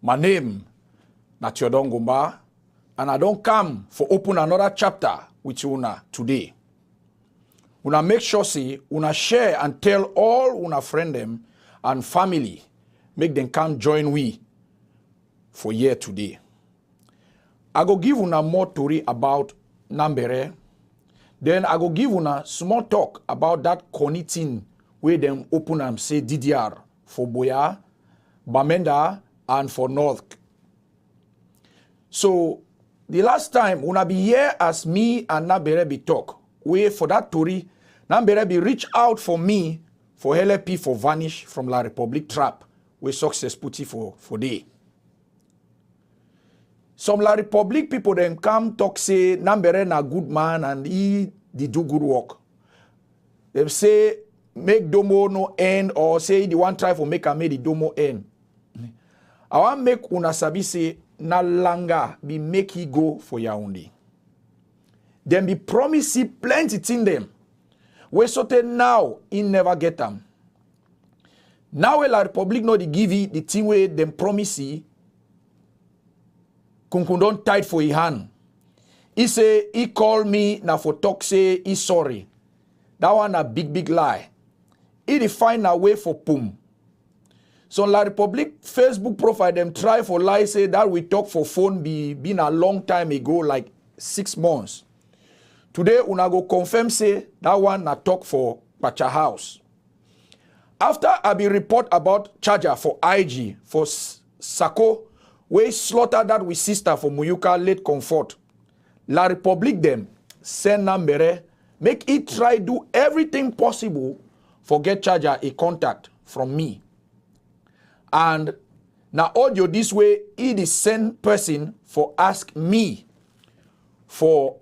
My name na Theodore Ngumba, and I don't come for open another chapter with you today. Una make sure see una share and tell all una friend them and family, make them come join we for here today. I go give una more story about NAMBERE. Then I go give una small talk about that connecting where them open and say DDR for Boya, Bamenda, and for North. So the last time una be here as me and NAMBERE be talk, where for that story, NAMBERE be reach out for me for LP for vanish from La Republic trap, where success put it for day. Some La Republic people then come talk say NAMBERE na good man and he do good work. They say make domo no end or say the one try for make a make the domo end. I want make una sabi say na langa be make he go for Yaoundé. Then be promise he plenty thing them. We sote now he never get them. Now La Republic no they give he the thing where them promise he Kunkun don tight for his hand. He say he call me na for talk say he sorry. That one a big lie. He define a way for pum. So La Republic Facebook profile them try for lie say that we talk for phone been a long time ago, like 6 months. Today una go confirm say that one na talk for Pacha House. After I be report about charger for IG for Sako, we slaughter that with sister for Muyuka late comfort. La Republic them send NAMBERE, make it try do everything possible for get charger a contact from me. And now audio this way, it is send person for ask me for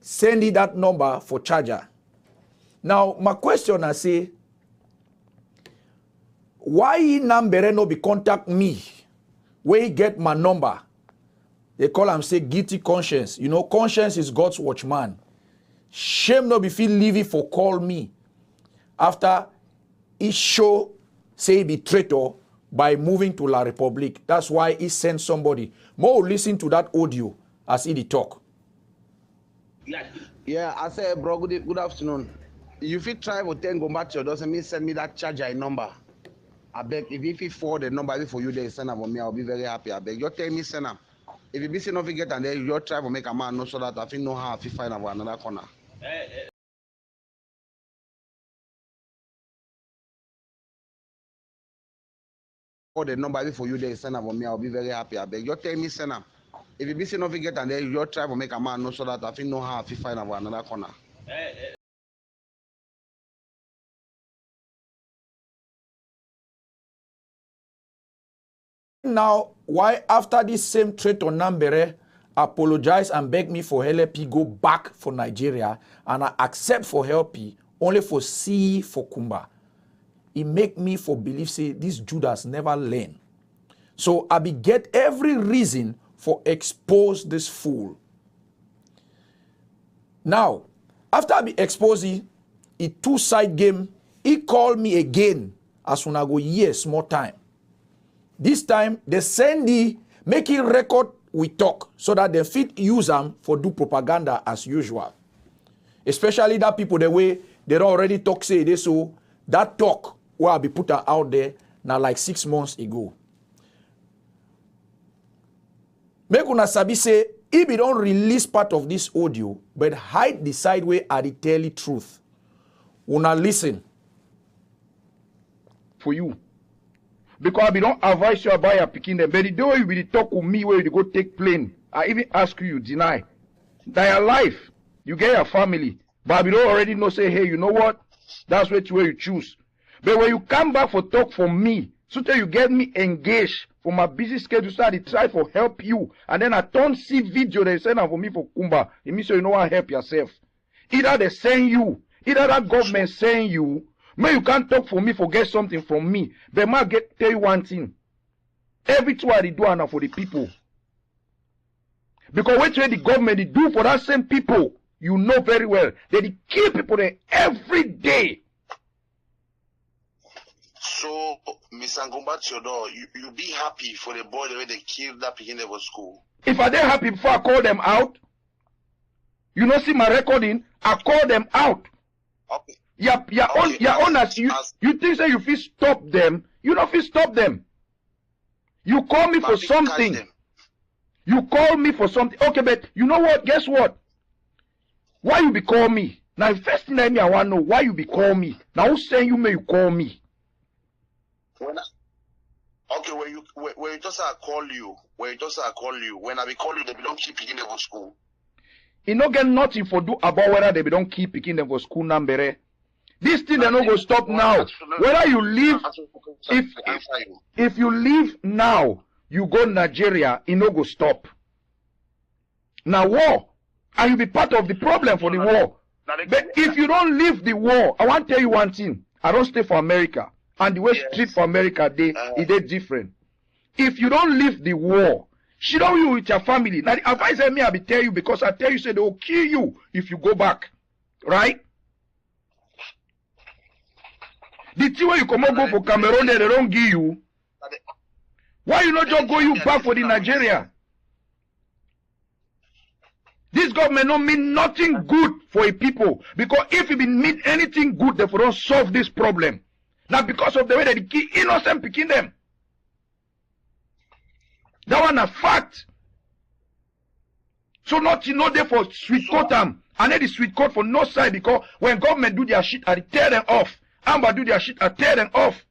sending that number for charger. Now my question I say, why NAMBERE no be contact me? Where he get my number? They call him say guilty conscience. You know, conscience is God's watchman. Shame no be feel leave it for call me. After he show say he be traitor by moving to La Republic. That's why he sent somebody. More listen to that audio as he talk. Yeah, I say, bro, good afternoon. If you try to go back to your doesn't mean send me that charger number. I beg, if you forward the number for you, they send them for me, I'll be very happy. I beg, you tell me send them. If you be saying nothing get and then you try to make a man know so that I think know how to find another corner. For the number for you, they send them for me, I'll be very happy. I beg, you tell me send them. If you be saying nothing get and then you try to make a man know so that I think know how to find another corner. Now, why after this same traitor NAMBERE apologize and beg me for LP go back for Nigeria and I accept for LP only for C for Kumba. It make me for believe say this Judas never learn. So I be get every reason for expose this fool. Now, after I be exposing it two-side game, he called me again as soon as I go yes more time. This time, they send the making record we talk so that they fit use them for do propaganda as usual. Especially that people the way they already talk say this, so that talk will be put out there now like 6 months ago. Make una sabi say if you don't release part of this audio but hide the side way I tell the truth. Una listen. For you. Because I don't advise you about your picking them. But the day you will talk with me where you go take plane, I even ask you, you deny. That your life, you get your family. But I don't already know, say, hey, you know what? That's where you choose. But when you come back for talk for me, so that you get me engaged for my busy schedule, so I try for help you. And then I don't see video they send for me for Kumba. It means you know how to help yourself. Either they send you, either that government send you. May you can't talk for me, forget something from me. But I tell you one thing. Everything I do now for the people. Because what the government they do for that same people, you know very well. They kill people there every day. So, Mr. Ngombatiodo, you be happy for the boy the way they killed that beginning of school. If I they happy before I call them out, you know, see my recording, I call them out. Okay. You think say you feel stop them, you don't feel stop them. You call me for something. You call me for something. Okay, but you know what? Guess what? Why you be call me? Now, first thing I want to know why you be call me. Now, who saying you may you call me? When you just I call you, when I be call you, they don't keep picking them for school. You no get nothing for do about whether they don't keep picking them for school NAMBERE. This thing they no go stop now. Whether you leave, if you leave now, you go Nigeria, it no go stop. Now war, and you be part of the problem for the war. But if you don't leave the war, I want to tell you one thing. I don't stay for America. And the way street for America, they different. If you don't leave the war, she don't you with your family. Now the advice I be tell you because I tell you say they will kill you if you go back. Right? The thing where you come up go for Cameroon, they don't give you. Why you not just go you back for the Nigeria? This government don't mean nothing good for a people. Because if it mean anything good, they don't solve this problem. Now because of the way that they kill innocent picking them. That one a fact. So not you know there for sweet coat them. And then the sweet coat for no side because when government do their shit, I tear them off. Amber do their shit, I tear them off.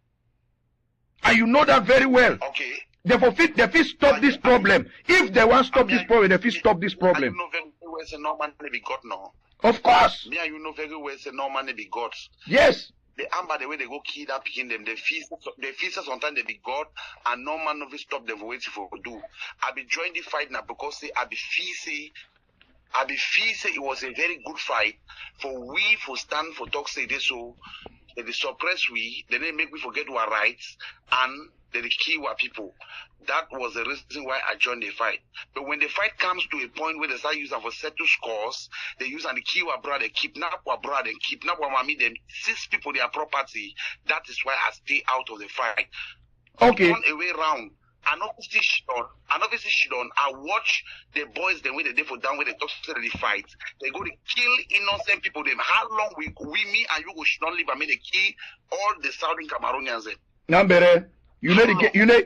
And you know that very well. Okay. Therefore, they fit stop this problem. If they want to stop this problem, they fit stop this problem. You know very well say no man be God now. Of course. Me and you know very well say no man be God. Yes. The Amber the way they go kill that picking them, they feel sometimes they be God and no man never stop them for waiting for do. I be join the fight now because say I be feel say it was a very good fight for we for stand for talk say this so they suppress we, they didn't make me forget our rights and they kill our people. That was the reason why I joined the fight. But when the fight comes to a point where they start using for settle scores, they use and they kill our brother, kidnap our brother, kidnap our mommy, then seize people their property. That is why I stay out of the fight. Okay. Turn away round. And obviously shit on. I watch the boys the way they did for down where they talk to the fight. They go to kill innocent people. Them how long we me and you go should not live and make they kill all the Southern Cameroonians. NAMBERE, you know to get you know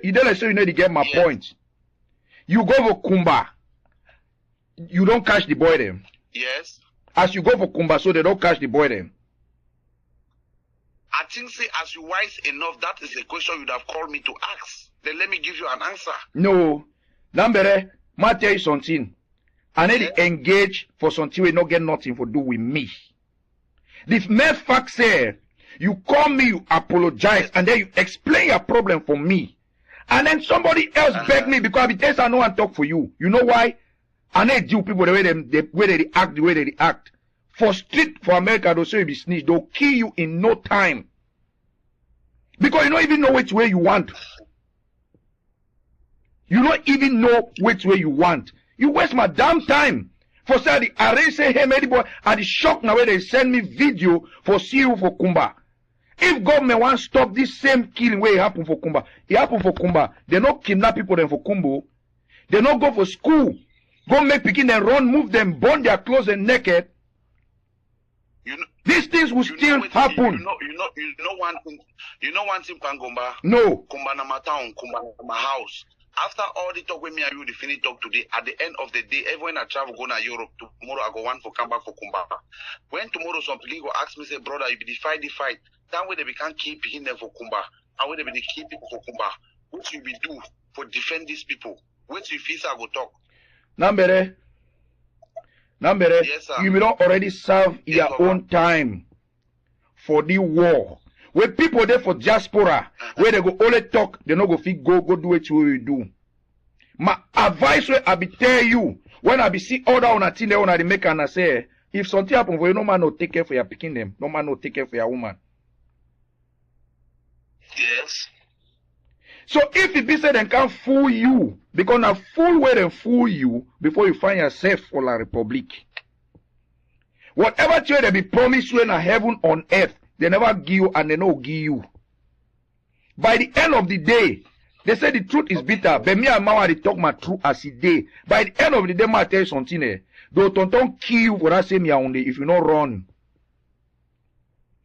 to get my point. You go for Kumba, you don't catch the boy them. Yes. As you go for Kumba, so they don't catch the boy them. I think say as you wise enough, that is a question you'd have called me to ask. Then let me give you an answer. No. NAMBERE, I tell you something. I need to engage for something we not get nothing for do with me. The mere fact say, you call me, you apologize, and then you explain your problem for me. And then somebody else beg me because I be telling I know and talk for you. You know why? I need deal people the way they act, the way they act. For street, for America, they'll say you be snitch. They'll kill you in no time. Because you don't even know which way you want. You don't even know which way you want. You waste my damn time. For say the array say, hey, maybe boy, I the shock now where they send me video for see you for Kumba. If government want to stop this same killing where it happen for Kumba, it happen for Kumba. They not kidnap people them for Kumbo. They not go for school. Go make picking them run, move them, burn their clothes and naked. You know, these things will still happen. You know one thing, Pangomba. No. Kumba na my town, Kumba na my house. After all the talk with me and you, the finish talk today, at the end of the day, everyone I travel go to Europe, tomorrow I go one for come back for Kumba. When tomorrow some people go ask me, say, brother, you be the fight. That way they can't keep picking them for Kumba. And when they be keep people for Kumba, what you be do for defend these people? What you feel I go talk? NAMBERE, yes, you may not already serve your own time for the war. Where people there for diaspora, where they go only talk, they not go fit go do what you do. My advice where I be tell you, when I be see order on a thing they wanna make and I say, if something happen for you, no man no take care for your picking them, no man no take care for your woman. Yes. So if it be said they can't fool you, because now fool where they fool you before you find yourself for La Republic. Whatever thing they be promised you in a heaven on earth, they never give you and they no give you. By the end of the day, they say the truth is bitter. But me and Mama, they talk my truth as a day. By the end of the day, I tell you something. They'll don't kill you for that same only if you not run.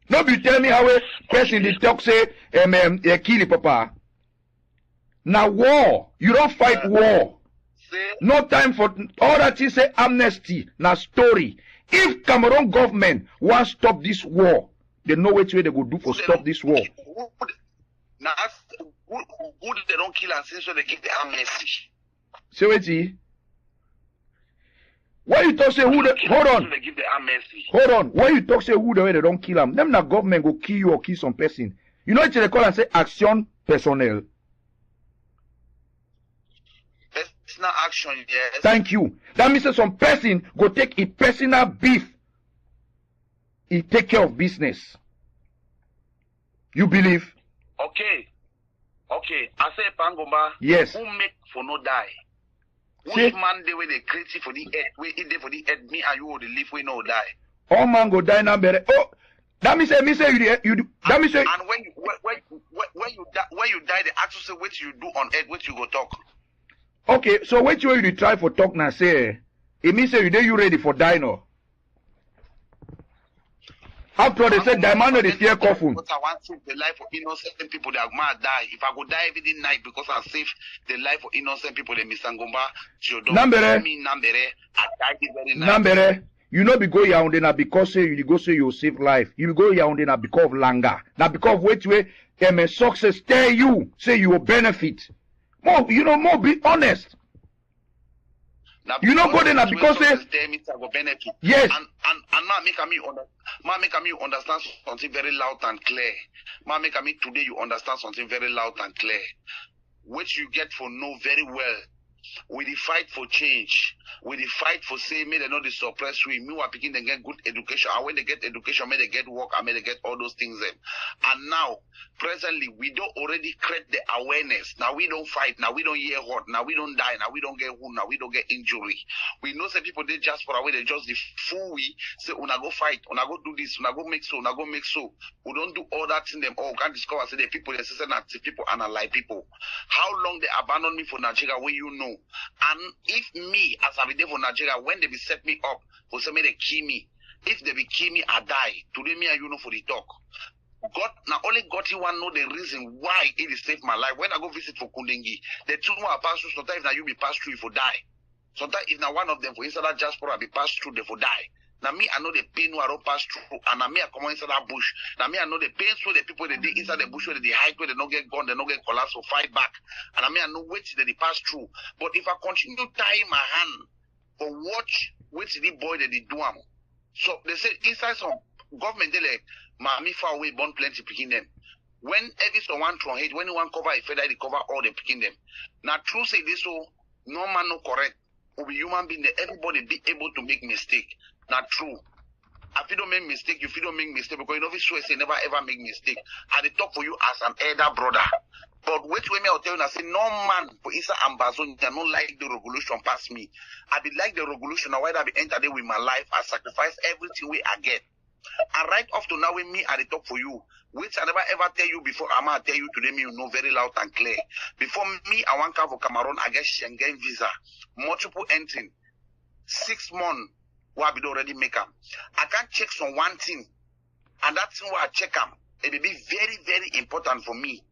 No, you tell me how a person they talk say, kill papa. Now war, you don't fight war. No time for all that you say amnesty. Now story. If Cameroon government want stop this war, they know which way they go do for stop this war. Now, who they don't kill and since so they give the amnesty. Say wait, why you talk say who the hold on? They give the amnesty. Hold on. Why you talk say who the way they don't kill them? Them na government go kill you or kill some person. You know what they call and say action personnel. Personal action, yes. Thank you. That means that some person go take a personal beef. He take care of business. You believe? Okay. I say Pangomba. Yes. Who make for no die? See? Which man they were they crazy for the earth? We eat there for the earth. Me and you will live. We no die. All man go die NAMBERE. Oh, that means you do. That means and when you die, they ask you say what you do on earth, what you go talk. okay. So which way you try for talk now? Say it means say you ready for die now. After all, they said die man no dey fear coffin. Because I want to save the life of innocent people that might die. If I go die every night because I save the life of innocent people, they misangomba. NAMBERE. NAMBERE. I die the very night. NAMBERE. You know be go Yaoundé na because say you go say you save life. You go Yaoundé na because of langa. Na because of which way success tell you say you will benefit. More more be honest. Now, you know go there now because say benefit. Yes. And make me understand something very loud and clear. Make me today you understand something very loud and clear. Which you get for know very well. We the fight for change. We the fight for say may they not the suppress we. Me were picking they get good education. And when they get education, may they get work and may they get all those things them. And now, presently, we don't already create the awareness. Now we don't fight. Now we don't hear hurt. Now we don't die. Now we don't get wound. Now we don't get injury. We know say people they just for away. They just the fool we say una go fight. Una go do this. Una go make so. Una go make so. We don't do all that in them. Oh, can't discover say the people they say active people and alive people. How long they abandon me for Nigeria when you know? And if me as I be there for Nigeria, when they be set me up for some they kill me, if they be kill me, I die. Today me and you know for the talk. God now only God you want know the reason why it is saved my life. When I go visit for Kundengi, the two more pass through. Sometimes now you be passed through for die. Sometimes if now one of them for inside that diaspora be passed through, they for die. Now me I know the pain where I don't pass through, and now me I come inside that bush. Now me I know the pain so the people they inside the bush where they hide where they don't get gone, they don't get collapse or fight back. And now me I know which they pass through. But if I continue tying my hand for watch which the boy that they do am. So they say inside some government they like me far away born plenty picking them. When every someone from hate, when you want cover a feather, they cover all them picking them. Now true say this so no man no correct. Will be human being that everybody be able to make mistake. Not true. If you don't make mistake, if you don't make mistake, because you know this way say never ever make mistake. I they talk for you as an elder brother. But wait way me I'll tell you, I say no man for Isa Ambazonia don't like the revolution past me. I be like the revolution, why I be enter there with my life, I sacrifice everything we I get. And right off to now with me I they talk for you. Which I never ever tell you before, I'm gonna tell you today me you know very loud and clear. Before me, I want to come for Cameroon, I get Schengen visa, multiple entering, 6 months. Why be already make them? I can't check on one thing, and that thing where I check them, it will be very, very important for me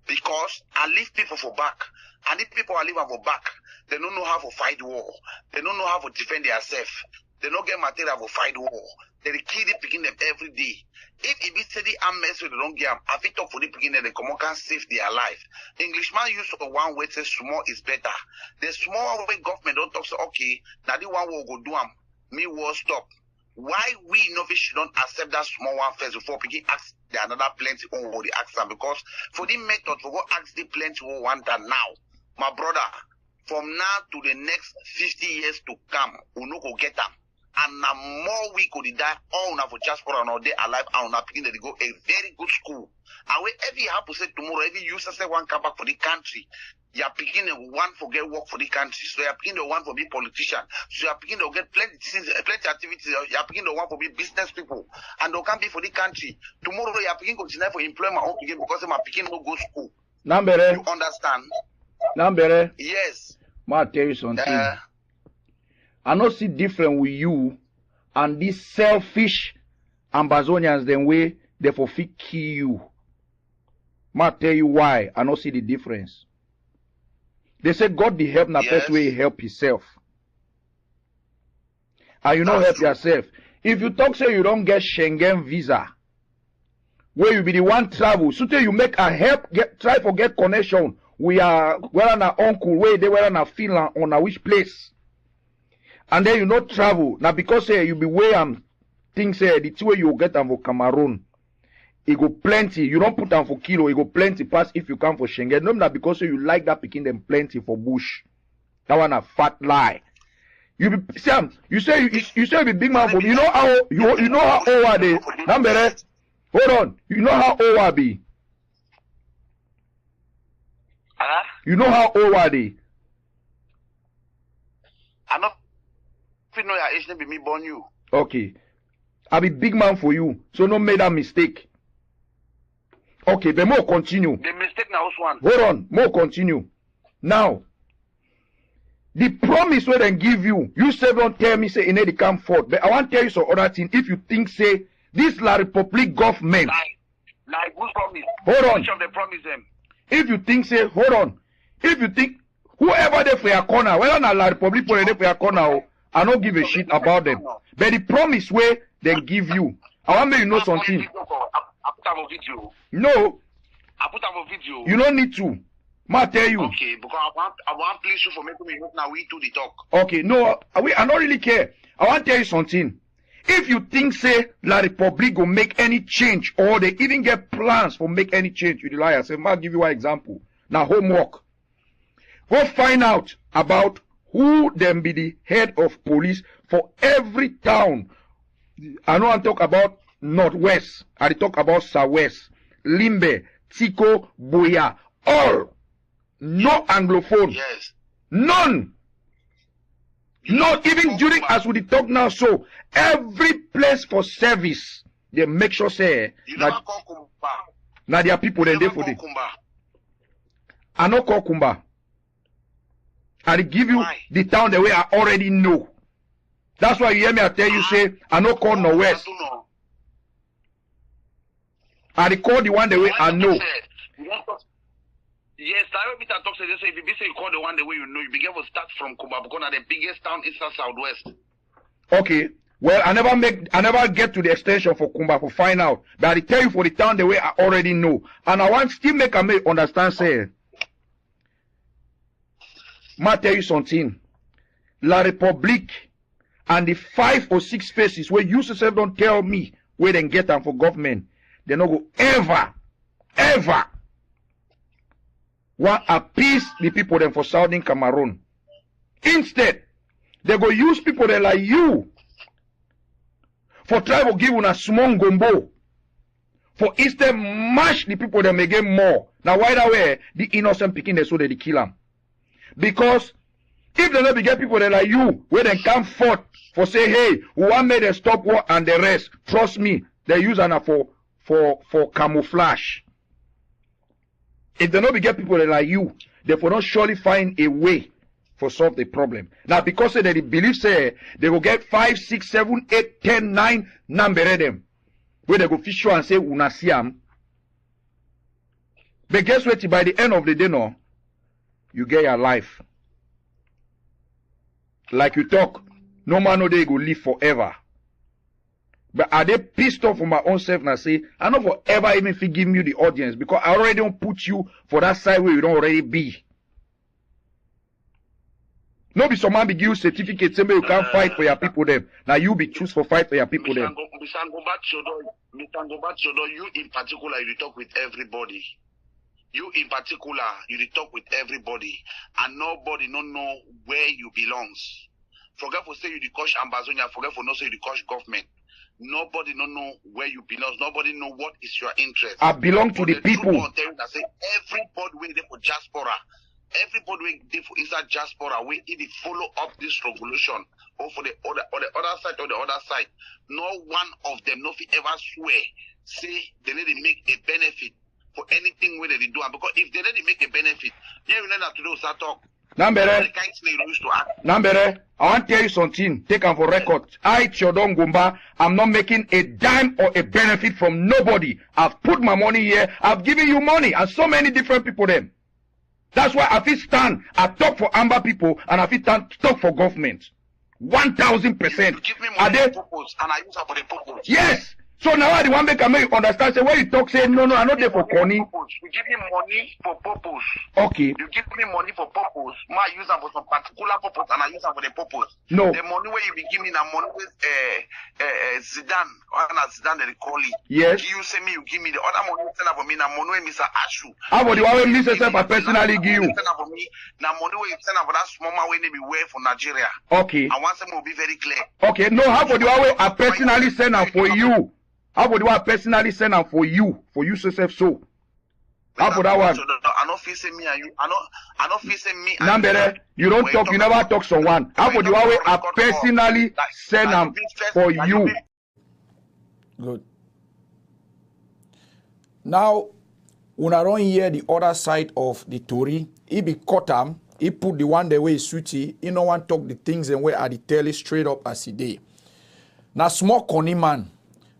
because I leave people for back, and if people are leaving for back, they don't know how to fight war, they don't know how to defend themselves, they don't get material for fight war. They kill the picking them every day. If it be steady and mess with the don't get them, I fit talk for the picking them, they come on can save their life. Englishman use one way say small is better. The small way government don't talk so okay, now the one will go do them. Me will stop. Why we novice should not accept that small one first before picking ask the another plenty on what the ask them because for the method for go ask the plenty who want that now. My brother, from now to the next 50 years to come, we no go get them. And now more we could die all now for just for another day alive and now picking that they go a very good school. And wherever you have to say tomorrow, every user say one come back for the country, You are picking the one for get work for the country. So you are picking the one for be politician. So you are picking to get plenty activities. You are picking the one for be business people. And they can't be for the country. Tomorrow you are picking continue for employment again because they are picking no go school. NAMBERE. You understand? NAMBERE. Yes. Ma tell you something. I not see different with you and these selfish Ambazonians then way they for fit kill you. Ma tell you why I not see the difference. They say God the help na best way he help himself. And you not help yourself. If you talk say you don't get Schengen visa, where you be the one travel, so you make a help try for get connection. We are where on our uncle, where they were on a Finland on a which place. And then you not travel. Now because you be where things the two way you get them for Cameroon. It go plenty. You don't put them for kilo, it go plenty pass if you come for Schengen. No, not because you like that picking them plenty for bush. That one a fat lie. You be Sam, you say you be big man for me. You know how you know how old are they? NAMBERE, hold on. You know how old are they? You know how old are they? I'm not if know your age, be me born you. Okay. I be big man for you. So no make that mistake. Okay, but more continue. The mistake now was one. Hold on, more continue. Now, the promise where they give you, you say don't tell me say in the come forth. But I want to tell you some other thing. If you think say this La Republic government. Like who's promise? Hold on. Which of the promise them? If you think say, hold on. If you think whoever they for your corner, whether not La Republic for they for your corner, I don't give a shit about them. But the promise where they give you, I want you know something. I put up a video. No. I put up a video. You don't need to. Ma tell you. Okay, because I want please you for making me hope now we do the talk. Okay, no, I don't really care. I want to tell you something. If you think say La Republic will make any change or they even get plans for make any change, you the liar. Say, I'll give you one example. Now homework. Go find out about who them be the head of police for every town. I know I talk about Northwest. I talk about Southwest, Limbe, Tico, Boya, all. No Anglophone. Yes. None. Not even during as we talk now. So every place for service, they make sure say that now there are people then there for the. I know call Kumba. I give you the town the way I already know. That's why you hear me. I tell you say I know call Northwest. I call the one the way I know. Yes, I will be talk say this. If you say you call the one the way you know, you begin to start from Kumba because the biggest town is the Southwest. Okay. Well, I never get to the extension for Kumba to find out. But I tell you for the town the way I already know. And I want still make a make understand say. Ma tell you something. La Republique and the 5 or 6 faces where you yourself don't tell me where they get them for government. They not go ever want appease the people them for Southern Cameroon. Instead, they go use people that like you for try to give una small gombo. For instead mash the people that may get more. Now why that way the innocent picking they so they kill them? Because if they don't get people that like you where they come forth for say hey we want me to stop war and the rest, trust me, they use ana for camouflage. If they don't get people that like you, they will not surely find a way for solve the problem. Now because they believe say they will get 5, 6, 7, 8, 10, 9 NAMBERE them. Where they go fish and say unasiam. But guess what? By the end of the day no, you get your life. Like you talk, no man no day go live forever. But are they pissed off for my own self and I say, I don't forever even forgive you the audience because I already don't put you for that side where you don't already be. No be some man be give you certificate saying you can't fight for your people them. Now you be choose for fight for your people them. Mr. Ngobat, you in particular, you talk with everybody. You in particular, you talk with everybody. And nobody no know where you belongs. Forget for say you the coach Ambazonia, forget for no say you the coach government. Nobody no know where you belong. Nobody know what is your interest. I belong to the people. I say everybody waiting for diaspora. everybody will dey for inside diaspora wey e dey follow up this revolution or for the other side. No one of them no fit ever swear say they need to make a benefit for anything where they do. And because if they need to make a benefit, yeah, we know that to do start talk. NAMBERE, I want to tell you something. Take them for record. I, Chodon Gumba, I'm not making a dime or a benefit from nobody. I've put my money here. I've given you money and so many different people them. That's why I feel stand. I talk for Amber people and I feel talk for government. 1000%. You give me money for purpose and I use it for the purpose. Yes. So now I want to make you understand. Say when you talk, say no, I'm not there for corny. You give me money for purpose. Okay. You give me money for purpose. I use it for some particular purpose and I use it for the purpose. No. The money where you be giving me, the money with Zidane, or Zidane they call it. Yes. You say me, you give me the other money send for me. The money with Mr. Ashu. How about the one when Mr. I personally give you? Send for me. The money where you send for that small man when they be wear for Nigeria. Okay. I want them to be very clear. Okay. No. How about the one where I personally send them for you? How about the one I personally send them for you yourself so? How about that one? I don't feel say me and you. I don't feel say me. NAMBERE, you don't talk. You never talk someone. How about the one where I personally send them for you? Good. Now, when I don't hear the other side of the story, he be cut him. He put the one the way sweetie. He no one talk the things and where I tell it straight up as he day. Now, small corny man.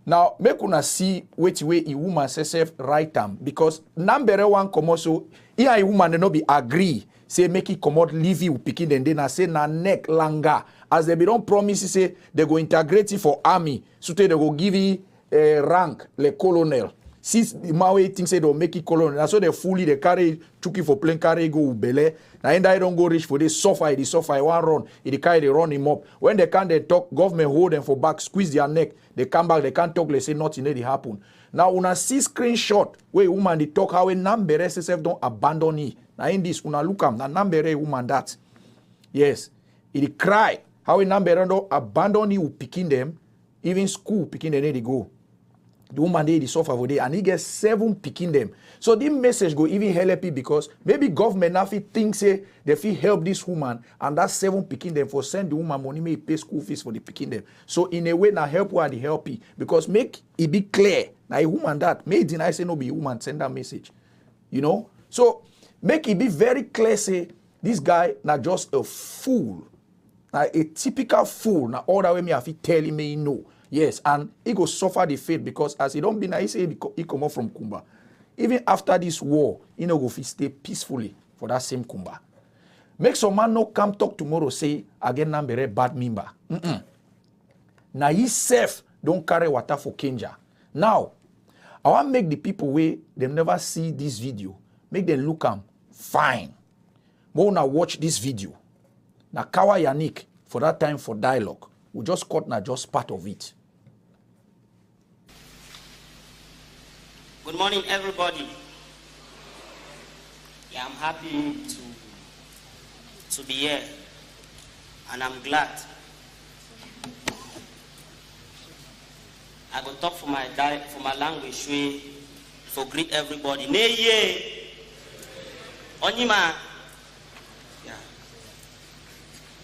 Now, make una see which way a woman herself right am because NAMBERE one come also here a woman they no be agree say make it come out leave you picking then I say na neck langa as they be don't promise say they go integrate it for army so they go give you rank le colonel. Since the Maui thing say they'll make it colonel, that's so they fully they carry chuki for plane carry go ubele. Now and I don't go reach for this suffer, one run, it carry they run him up. When they can't they talk, government hold them for back, squeeze their neck, they come back, they can't talk, they say nothing they happen. Now una see screenshot where woman they talk how a NAMBERE SSF don't abandon it. Now in this una look am, na NAMBERE woman that. Yes. It cry how a NAMBERE don't abandon you picking them, even school picking them they go. The woman they suffer for day and he gets 7 picking them. So this message go even help it because maybe government now think say they feel help this woman and that 7 picking them for send the woman money may pay school fees for the picking them. So in a way now help her the help it because make it be clear now a woman that may deny say no be a woman send that message. You know? So make it be very clear say this guy not just a fool. Now a typical fool. Now all that way me have to tell him me no. Yes, and he go suffer the fate because as he don't be nice, he come up from Kumba. Even after this war, he no go fit stay peacefully for that same Kumba. Make some man no come talk tomorrow say again NAMBERE bad member. Now he self don't carry water for Kenja. Now, I want make the people where they never see this video, make them look fine. But now watch this video. Now Kawa Yannick for that time for dialogue. We just cut now just part of it. Good morning, everybody. Yeah, I'm happy to be here, and I'm glad. I go talk for my language for greet everybody. Neye, Onyima. Yeah.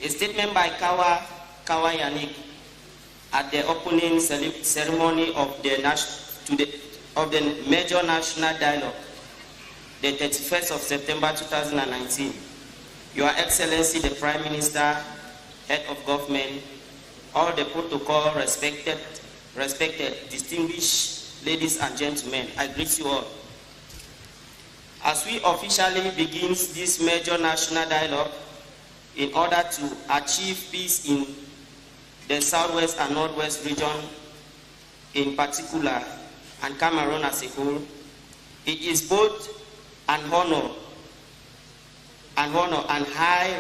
A statement by Kawa Yannick at the opening ceremony of the major national dialogue, the 31st of September 2019. Your Excellency, the Prime Minister, Head of Government, all the protocol respected, distinguished ladies and gentlemen, I greet you all. As we officially begin this major national dialogue, in order to achieve peace in the Southwest and Northwest region in particular, and Cameroon as a whole, it is both an honor and high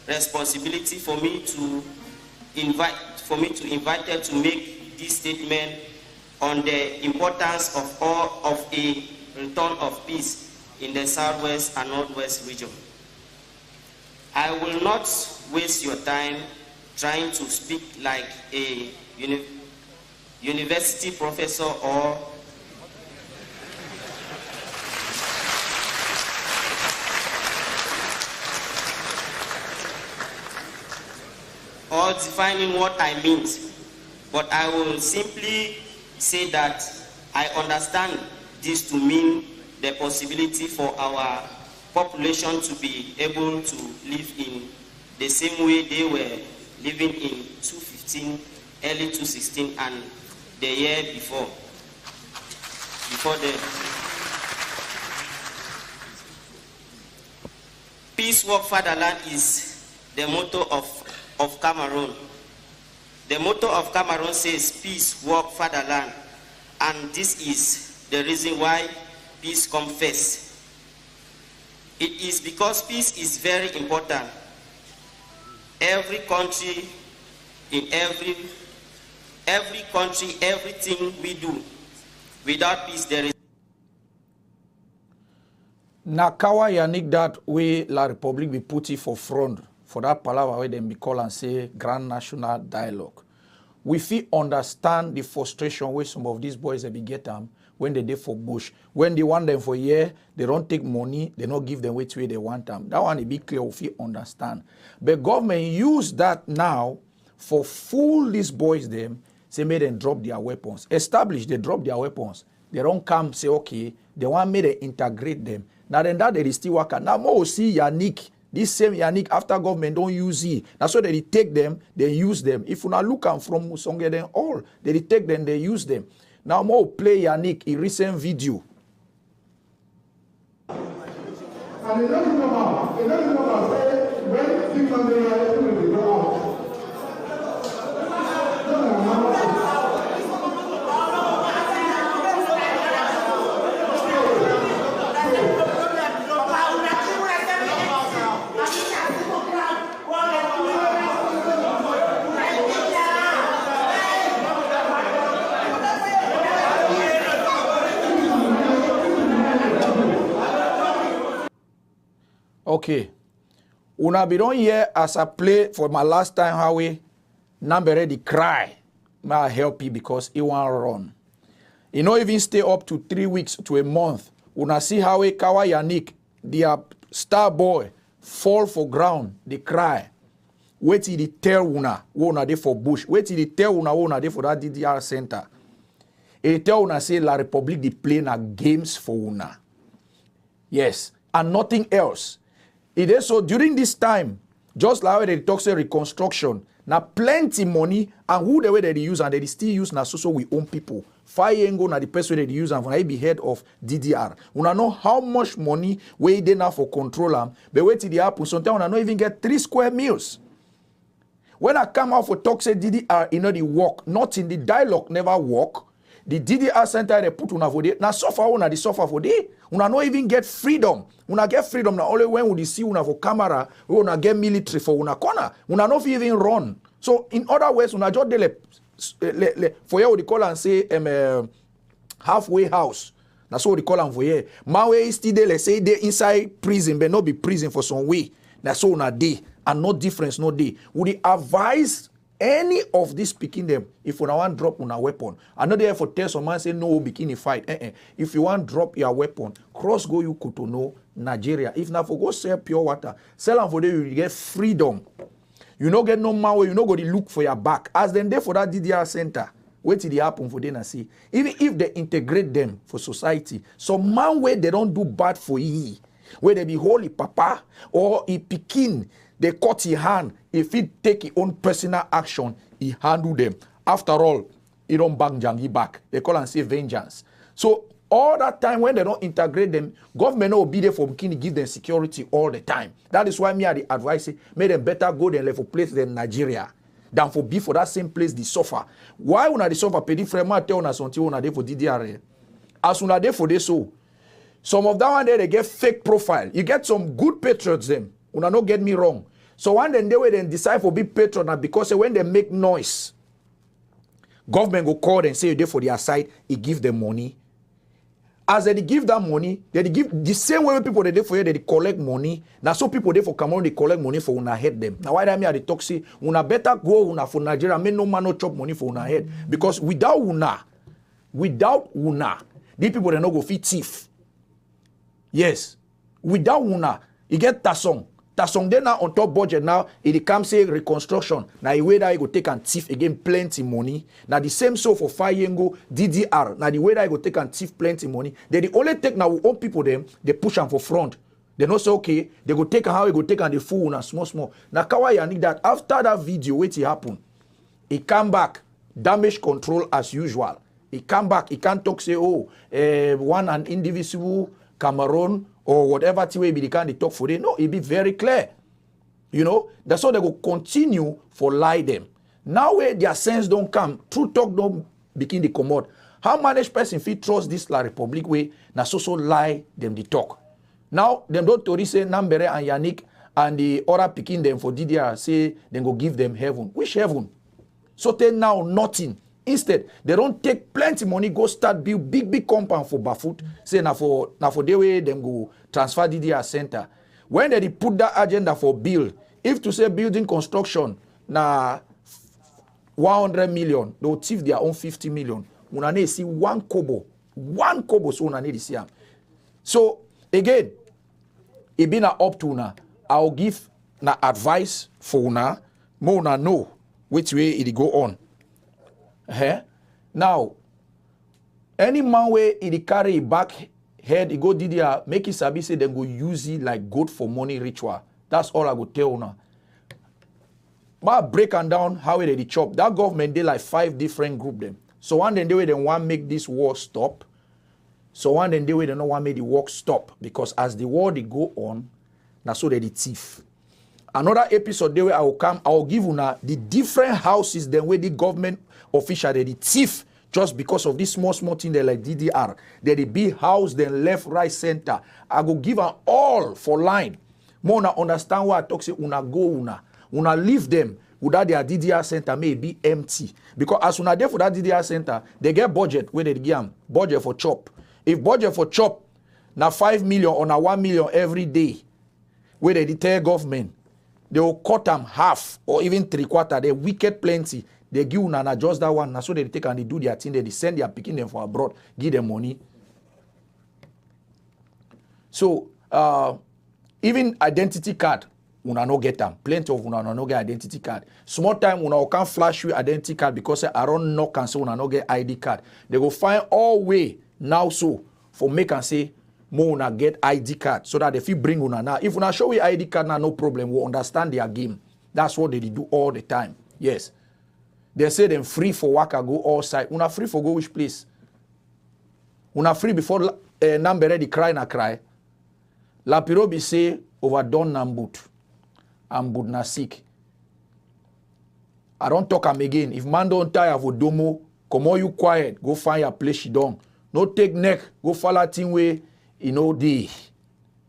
responsibility for me to invite to make this statement on the importance of a return of peace in the Southwest and Northwest region. I will not waste your time trying to speak like a university professor or or defining what I mean, but I will simply say that I understand this to mean the possibility for our population to be able to live in the same way they were living in 2015, early 2016, and the year before. Before then. Peace, work, fatherland is the motto of Cameroon. The motto of Cameroon says peace, work, fatherland, and this is the reason why peace comes first. It is because peace is very important. Every country, in every country, everything we do, without peace there is. Nakawa Yannick that way La Republique be put it for front for that palaver where them be call and say Grand National Dialogue. We feel understand the frustration where some of these boys they be get them when they for bush. When they want them for a year, they don't take money, they don't give them which way they want them. That one is be clear, we feel understand. But government use that now for fool these boys them, say make them drop their weapons. Establish they drop their weapons. They don't come say okay, they want me to integrate them. Now then that they still work. Now more see Yannick. This same Yannick, after government don't use it. That's why they take them, they use them. If you not look at from Musonge, then all, they take them, they use them. Now more play Yannick in recent video. And it doesn't come out. It doesn't come out. When things are there, it will go out. Okay. Una be don hear as I play for my last time how we NAMBERE the cry. May I help you because he want run. He not even stay up to 3 weeks to a month. Una see how we Kawa Yannick, the star boy, fall for ground, they cry. Wait till they tell una, una dey for bush. Wait till they tell una dey for that DDR center. He tell una say La Republique they play na games for una. Yes, and nothing else. It is so during this time, just like they talk say reconstruction, now plenty money, and who the way they use and they still use now so we own people. Fayengo na the person they use and when I be head of DDR. Una know how much money we dey now for control them, but wait till the happen. Sometimes una not even get 3 square meals. When I come out for talk say DDR, you know the work, not in the dialogue never work. The DDR center they put una for day. Now suffer una the suffer for day. Una not even get freedom. Una get freedom now only when we see una for camera. We una get military for una corner. Una not even run. So in other words, una just for here what they call and say halfway house. That's what they call them for here. My way is still there. Let's say they inside prison, but not be prison for some way. That's all una day and no difference no day. Would they advise any of this picking them, if you want drop on a weapon, I know there for tell some man say no bikini fight. If you want drop your weapon, cross go you Cotonou, Nigeria. If not for go sell pure water, sell them for them you get freedom. You no get no man where you no go to look for your back. As them there for that DDR center, wait till they happen for them and see. Even if they integrate them for society, some man where they don't do bad for ye, where they be holy papa or he picking. They cut his hand. If he take his own personal action, he handle them. After all, he don't bang Jangi back. They call and say vengeance. So all that time when they don't integrate them, government will be there for Bikini, give them security all the time. That is why me are the advice, make them better go than level place than Nigeria than for be for that same place they suffer. Why una they suffer? Pedi frema tell una something una dey for DDR. As una dey for this so. Some of that one there they get fake profile. You get some good patriots them. Una no get me wrong. So one then they will then decide for be patron because when they make noise, government go call and say you there for their side, he give them money. As they give that money, they give the same way people they for here, they collect money. Now so people there for Cameroon, they collect money for una head them. Now why that me are the talk say una better go una for Nigeria, make no man no chop money for una head. Because without una, these people they no go fit thief. Yes. Without una, you get Tasson. That some day now on top budget now, it comes say reconstruction. Now the way that you go take and thief again plenty money. Now the same so for 5 years ago, DDR. Now the way that you go take and thief plenty money. They the only take now own people them, they push them for front. They know say okay, they go take how you go take and the fool and small. Now Kawai I need that after that video, Weti Happen, he come back, damage control as usual. He come back, he can't talk say, oh, one and indivisible, Cameroon, or whatever way be the kind they talk for them. No, it be very clear. You know, that's how they go continue for lie them. Now where their sense don't come, true talk don't begin to come out. How managed person fit trust this La Republic way, na so lie them the talk. Now, them don't tori say NAMBERE and Yannick and the other picking them for DDR say they go give them heaven. Which heaven? So they now nothing. Instead, they don't take plenty money, go start build big compound for Bafut. Say now for the way them go transfer DDR center. When they put that agenda for build, if to say building construction na 100 million, they will thief their own 50 million. Una need see one kobo so una need to see them. So again, it been up to una. I'll give na advice for una. More una know which way it go on. Now, any man where it carry back head, he go DDR, make it sabi say then go use it like goat for money ritual. That's all I go tell now. But break and down how they chop. That government they like 5 different group them. So one then they want make this war stop. So one then they don't want make the war stop because as the war they go on, that's so they the thief. Another episode there where I will give you now the different houses then where the government official they the thief just because of this small thing they like DDR. They the big house then left, right, center. I go give them all for line. More na understand what I talk say una go una leave them without their DDR center may be empty. Because as una there for that DDR center, they get budget where they give them budget for chop. If budget for chop na 5 million or na 1 million every day, where they tell government, they will cut them half or even 3/4. They wicked plenty. They give una just that one. So they take and they do their thing. They send their picking them for abroad, give them money. So even identity card, una no get them. Plenty of una no get identity card. Small time una can't flash you identity card because I don't know can say una no get ID card. They go find all way now so for make and say more una get ID card so that if you bring una now, if una show you ID card now, no problem. We'll understand their game. That's what they do all the time. Yes. They say them free for work go all side. Una free for go which place? Una free before NAMBERE the cry na cry. La Pirobi say overdone Nambut. Ambud na sick. I don't talk am again. If man don't tire of Odomo, come on you quiet. Go find your place she done. No take neck. Go follow thing way. You know the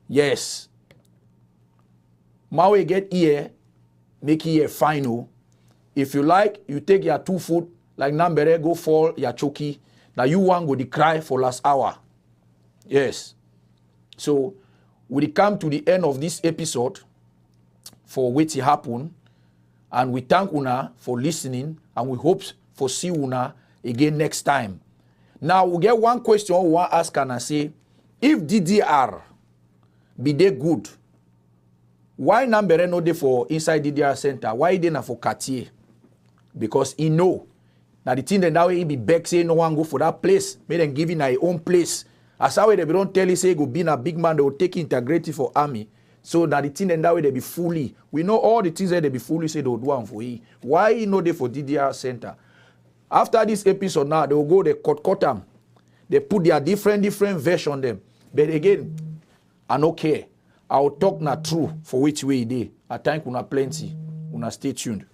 yes. Mawe get here, make here final. If you like, you take your 2 foot like NAMBERE go fall your choky. Now you want go the cry for last hour. Yes. So we come to the end of this episode for Weti Happen, and we thank una for listening, and we hope for see una again next time. Now we get one question we want to ask and I say. If DDR be they good, why NAMBERE no dey for inside DDR center? Why they not for Cartier? Because he know. Now the thing that now he be back say no one go for that place. Make them give him a own place. As how they don't tell you say go be a big man, they will take integrity for army. So now the thing that now they be fully. We know all the things that they be fully say they will do one for he. Why he no dey for DDR center? After this episode now, they will go they cut them. They put their different version on them. But again, I don't care. I'll talk na true for which way they. I thank una plenty. Una stay tuned.